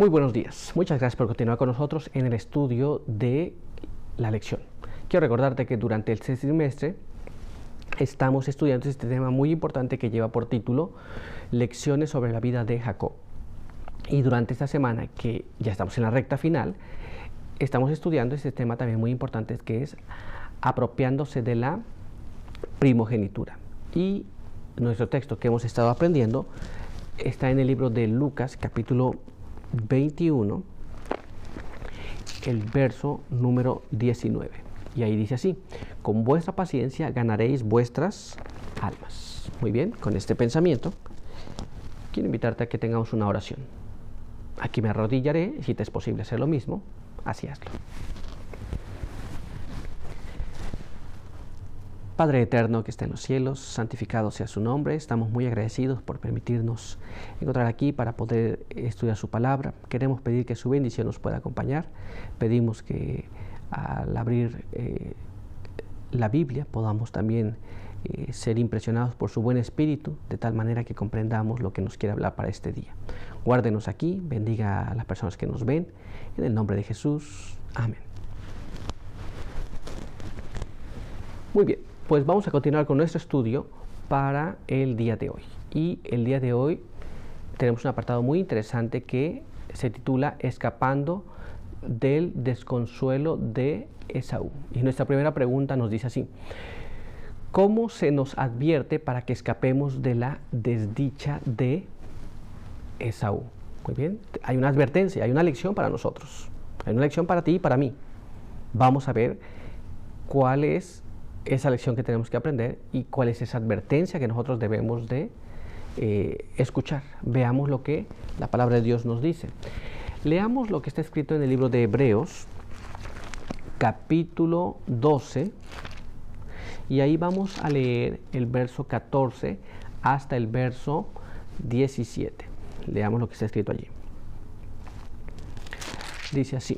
Muy buenos días. Muchas gracias por continuar con nosotros en el estudio de la lección. Quiero recordarte que durante el semestre estamos estudiando este tema muy importante que lleva por título Lecciones sobre la vida de Jacob. Y durante esta semana, que ya estamos en la recta final, estamos estudiando este tema también muy importante, que es apropiándose de la primogenitura. Y nuestro texto que hemos estado aprendiendo está en el libro de Lucas, capítulo 21, el verso número 19. Y ahí dice así: con vuestra paciencia ganaréis vuestras almas. Muy bien, con este pensamiento quiero invitarte a que tengamos una oración. Aquí me arrodillaré, si te es posible hacer lo mismo, así hazlo. Padre eterno que está en los cielos, santificado sea su nombre. Estamos muy agradecidos por permitirnos encontrar aquí para poder estudiar su palabra. Queremos pedir que su bendición nos pueda acompañar. Pedimos que al abrir la Biblia podamos también ser impresionados por su buen espíritu, de tal manera que comprendamos lo que nos quiere hablar para este día. Guárdenos aquí, bendiga a las personas que nos ven. En el nombre de Jesús. Amén. Muy bien. Pues vamos a continuar con nuestro estudio para el día de hoy. Y el día de hoy tenemos un apartado muy interesante que se titula Escapando del desconsuelo de Esaú. Y nuestra primera pregunta nos dice así: ¿cómo se nos advierte para que escapemos de la desdicha de Esaú? Muy bien, hay una advertencia, hay una lección para nosotros. Hay una lección para ti y para mí. Vamos a ver cuál es esa lección que tenemos que aprender y cuál es esa advertencia que nosotros debemos de escuchar. Veamos lo que la palabra de Dios nos dice. Leamos lo que está escrito en el libro de Hebreos, capítulo 12, y ahí vamos a leer el verso 14 hasta el verso 17. Leamos lo que está escrito allí. Dice así: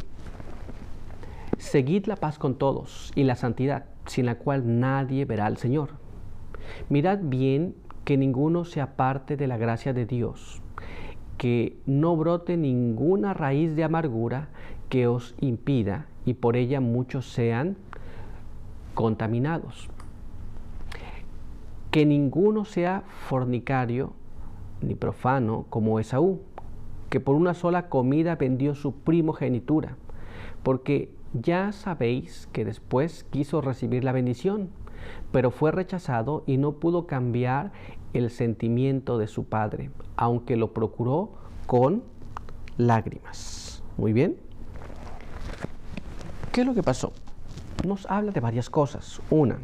seguid la paz con todos y la santidad, sin la cual nadie verá al Señor. Mirad bien que ninguno se aparte de la gracia de Dios, que no brote ninguna raíz de amargura que os impida y por ella muchos sean contaminados. Que ninguno sea fornicario ni profano como Esaú, que por una sola comida vendió su primogenitura, porque ya sabéis que después quiso recibir la bendición, pero fue rechazado y no pudo cambiar el sentimiento de su padre, aunque lo procuró con lágrimas. Muy bien. ¿Qué es lo que pasó? Nos habla de varias cosas. Una,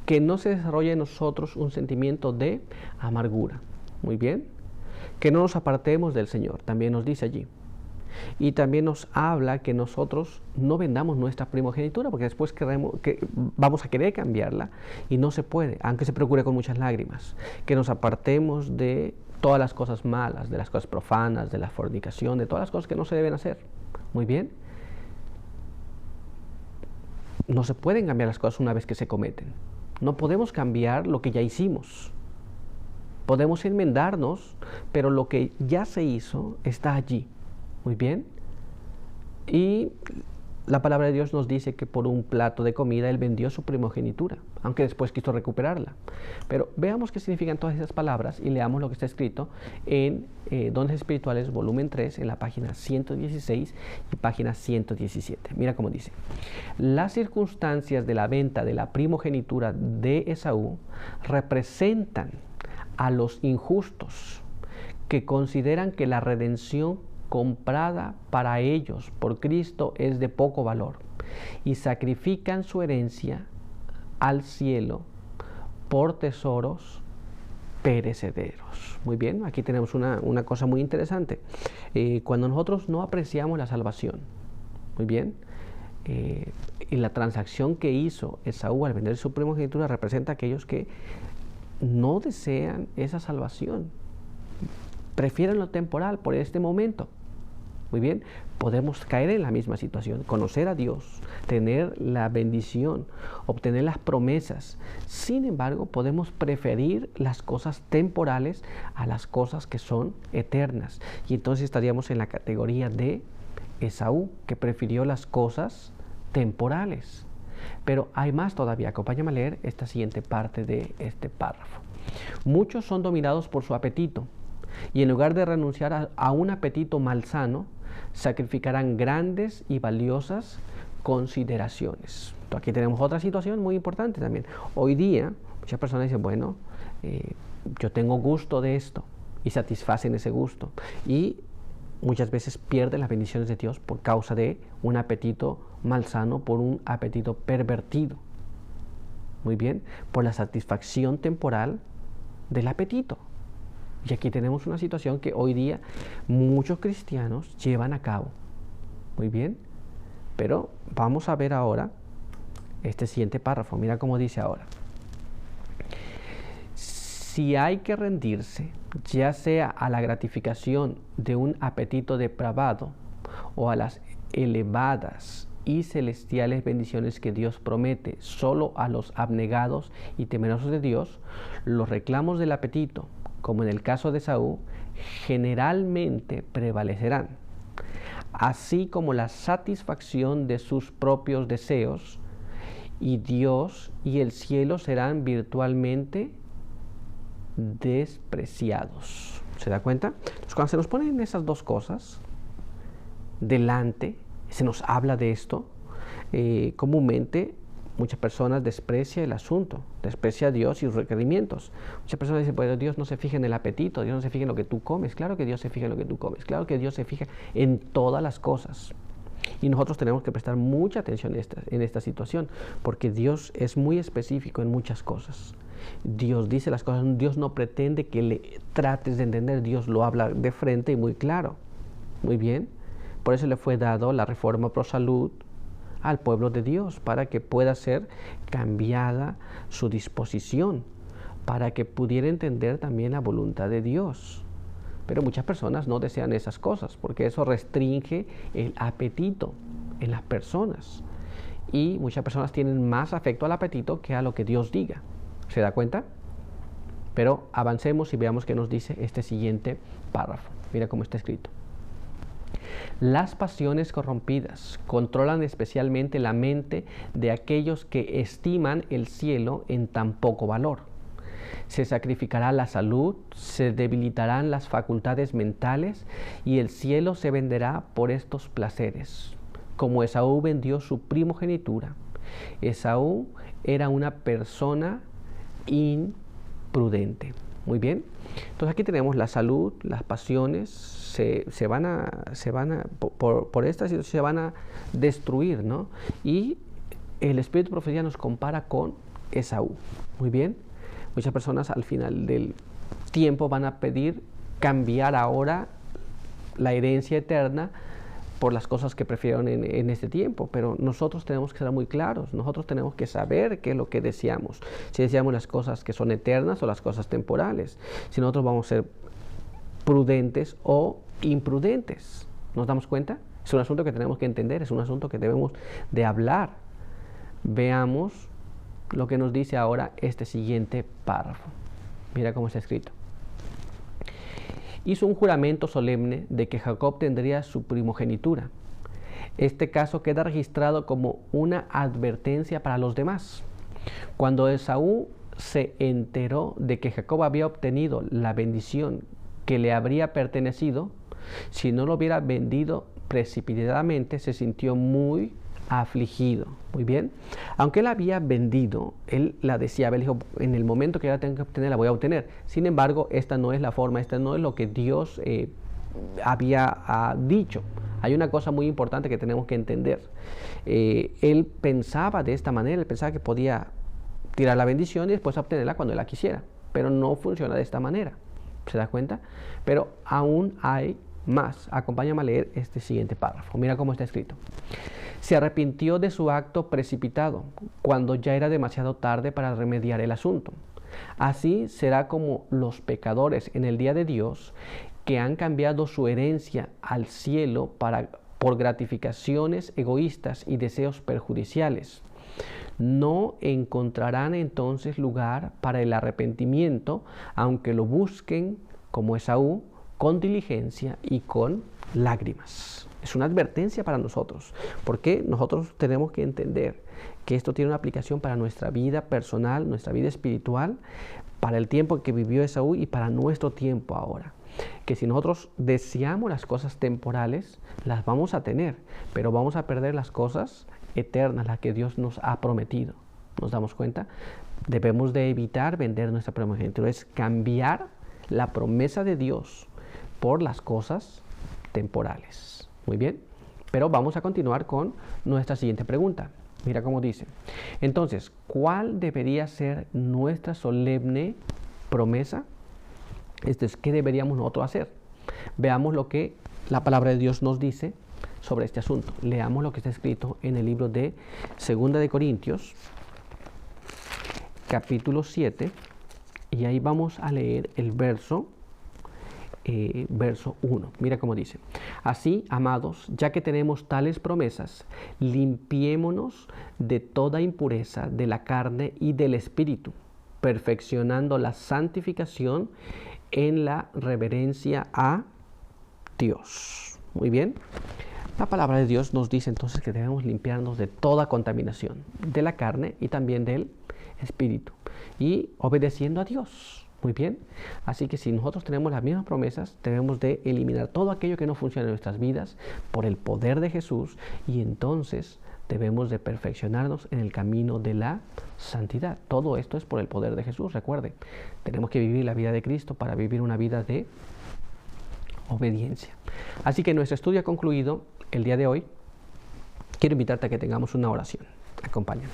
que no se desarrolle en nosotros un sentimiento de amargura. Muy bien. Que no nos apartemos del Señor, también nos dice allí. Y también nos habla que nosotros no vendamos nuestra primogenitura, porque después vamos a querer cambiarla y no se puede, aunque se procure con muchas lágrimas. Que nos apartemos de todas las cosas malas, de las cosas profanas, de la fornicación, de todas las cosas que no se deben hacer. Muy bien. No se pueden cambiar las cosas una vez que se cometen. No podemos cambiar lo que ya hicimos. Podemos enmendarnos, pero lo que ya se hizo está allí. Muy bien. Y la palabra de Dios nos dice que por un plato de comida él vendió su primogenitura, aunque después quiso recuperarla. Pero veamos qué significan todas esas palabras y leamos lo que está escrito en Dones Espirituales, volumen 3, en la página 116 y página 117. Mira cómo dice: las circunstancias de la venta de la primogenitura de Esaú representan a los injustos que consideran que la redención comprada para ellos por Cristo es de poco valor y sacrifican su herencia al cielo por tesoros perecederos. Muy bien, aquí tenemos una cosa muy interesante. Cuando nosotros no apreciamos la salvación, muy bien, y la transacción que hizo Esaú al vender su primogenitura representa a aquellos que no desean esa salvación, prefieren lo temporal por este momento. Muy bien, podemos caer en la misma situación, conocer a Dios, tener la bendición, obtener las promesas. Sin embargo, podemos preferir las cosas temporales a las cosas que son eternas. Y entonces estaríamos en la categoría de Esaú, que prefirió las cosas temporales. Pero hay más todavía. Acompáñame a leer esta siguiente parte de este párrafo. Muchos son dominados por su apetito, y en lugar de renunciar a un apetito malsano, sacrificarán grandes y valiosas consideraciones. Entonces, aquí tenemos otra situación muy importante también. Hoy día, muchas personas dicen, bueno, yo tengo gusto de esto, y satisfacen ese gusto. Y muchas veces pierden las bendiciones de Dios por causa de un apetito malsano, por un apetito pervertido. Muy bien, por la satisfacción temporal del apetito. Y aquí tenemos una situación que hoy día muchos cristianos llevan a cabo. Muy bien, pero vamos a ver ahora este siguiente párrafo. Mira cómo dice ahora. Si hay que rendirse, ya sea a la gratificación de un apetito depravado o a las elevadas y celestiales bendiciones que Dios promete solo a los abnegados y temerosos de Dios, los reclamos del apetito, como en el caso de Esaú, generalmente prevalecerán, así como la satisfacción de sus propios deseos, y Dios y el cielo serán virtualmente despreciados. ¿Se da cuenta? Entonces, cuando se nos ponen esas dos cosas delante, se nos habla de esto, comúnmente muchas personas desprecian el asunto, desprecia a Dios y sus requerimientos. Muchas personas dicen, pues Dios no se fija en el apetito, Dios no se fija en lo que tú comes. Claro que Dios se fija en lo que tú comes, claro que Dios se fija en todas las cosas. Y nosotros tenemos que prestar mucha atención en esta situación, porque Dios es muy específico en muchas cosas. Dios dice las cosas, Dios no pretende que le trates de entender, Dios lo habla de frente y muy claro. Muy bien, por eso le fue dado la reforma pro salud al pueblo de Dios, para que pueda ser cambiada su disposición, para que pudiera entender también la voluntad de Dios. Pero muchas personas no desean esas cosas, porque eso restringe el apetito en las personas. Y muchas personas tienen más afecto al apetito que a lo que Dios diga. ¿Se da cuenta? Pero avancemos y veamos qué nos dice este siguiente párrafo. Mira cómo está escrito. Las pasiones corrompidas controlan especialmente la mente de aquellos que estiman el cielo en tan poco valor. Se sacrificará la salud, se debilitarán las facultades mentales y el cielo se venderá por estos placeres, como Esaú vendió su primogenitura. Esaú era una persona imprudente. Muy bien. Entonces aquí tenemos la salud, las pasiones, por esta situación se van a destruir, ¿no? Y el Espíritu de Profecía nos compara con Esaú. Muy bien. Muchas personas al final del tiempo van a pedir cambiar ahora la herencia eterna por las cosas que prefirieron en este tiempo, pero nosotros tenemos que ser muy claros, nosotros tenemos que saber qué es lo que deseamos, si deseamos las cosas que son eternas o las cosas temporales, si nosotros vamos a ser prudentes o imprudentes. ¿Nos damos cuenta? Es un asunto que tenemos que entender, es un asunto que debemos de hablar. Veamos lo que nos dice ahora este siguiente párrafo. Mira cómo está escrito. Hizo un juramento solemne de que Jacob tendría su primogenitura. Este caso queda registrado como una advertencia para los demás. Cuando Esaú se enteró de que Jacob había obtenido la bendición que le habría pertenecido, si no lo hubiera vendido precipitadamente, se sintió muy afligido. Muy bien. Aunque él había vendido, él la deseaba, él dijo, en el momento que yo la tenga que obtener, la voy a obtener. Sin embargo, esta no es la forma, esta no es lo que Dios había dicho. Hay una cosa muy importante que tenemos que entender. Él pensaba de esta manera, él pensaba que podía tirar la bendición y después obtenerla cuando él la quisiera. Pero no funciona de esta manera. ¿Se da cuenta? Pero aún hay más. Acompáñame a leer este siguiente párrafo. Mira cómo está escrito. Se arrepintió de su acto precipitado, cuando ya era demasiado tarde para remediar el asunto. Así será como los pecadores en el día de Dios, que han cambiado su herencia al cielo por gratificaciones egoístas y deseos perjudiciales. No encontrarán entonces lugar para el arrepentimiento, aunque lo busquen, como Esaú, con diligencia y con lágrimas. Es una advertencia para nosotros, porque nosotros tenemos que entender que esto tiene una aplicación para nuestra vida personal, nuestra vida espiritual, para el tiempo que vivió Esaú y para nuestro tiempo ahora. Que si nosotros deseamos las cosas temporales, las vamos a tener, pero vamos a perder las cosas eternas, las que Dios nos ha prometido. ¿Nos damos cuenta? Debemos de evitar vender nuestra primogenitura, es cambiar la promesa de Dios por las cosas temporales. Muy bien, pero vamos a continuar con nuestra siguiente pregunta. Mira cómo dice. Entonces, ¿cuál debería ser nuestra solemne promesa? Esto es, ¿qué deberíamos nosotros hacer? Veamos lo que la palabra de Dios nos dice sobre este asunto. Leamos lo que está escrito en el libro de 2 de Corintios, capítulo 7, y ahí vamos a leer el verso 1. Mira cómo dice. Así, amados, ya que tenemos tales promesas, limpiémonos de toda impureza de la carne y del espíritu, perfeccionando la santificación en la reverencia a Dios. Muy bien. La palabra de Dios nos dice entonces que debemos limpiarnos de toda contaminación, de la carne y también del espíritu, y obedeciendo a Dios. Muy bien. Así que si nosotros tenemos las mismas promesas, debemos de eliminar todo aquello que no funciona en nuestras vidas por el poder de Jesús, y entonces debemos de perfeccionarnos en el camino de la santidad. Todo esto es por el poder de Jesús. Recuerden, tenemos que vivir la vida de Cristo para vivir una vida de obediencia. Así que nuestro estudio ha concluido el día de hoy. Quiero invitarte a que tengamos una oración. Acompáñame.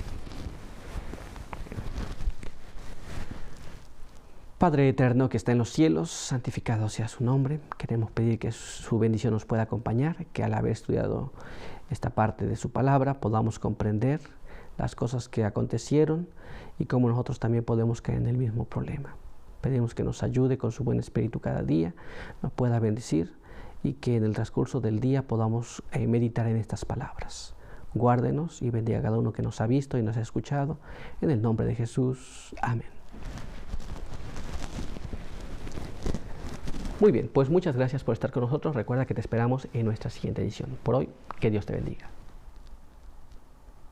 Padre eterno que está en los cielos, santificado sea su nombre. Queremos pedir que su bendición nos pueda acompañar, que al haber estudiado esta parte de su palabra podamos comprender las cosas que acontecieron y cómo nosotros también podemos caer en el mismo problema. Pedimos que nos ayude con su buen espíritu cada día, nos pueda bendecir y que en el transcurso del día podamos meditar en estas palabras. Guárdenos y bendiga a cada uno que nos ha visto y nos ha escuchado. En el nombre de Jesús. Amén. Muy bien, pues muchas gracias por estar con nosotros. Recuerda que te esperamos en nuestra siguiente edición. Por hoy, que Dios te bendiga.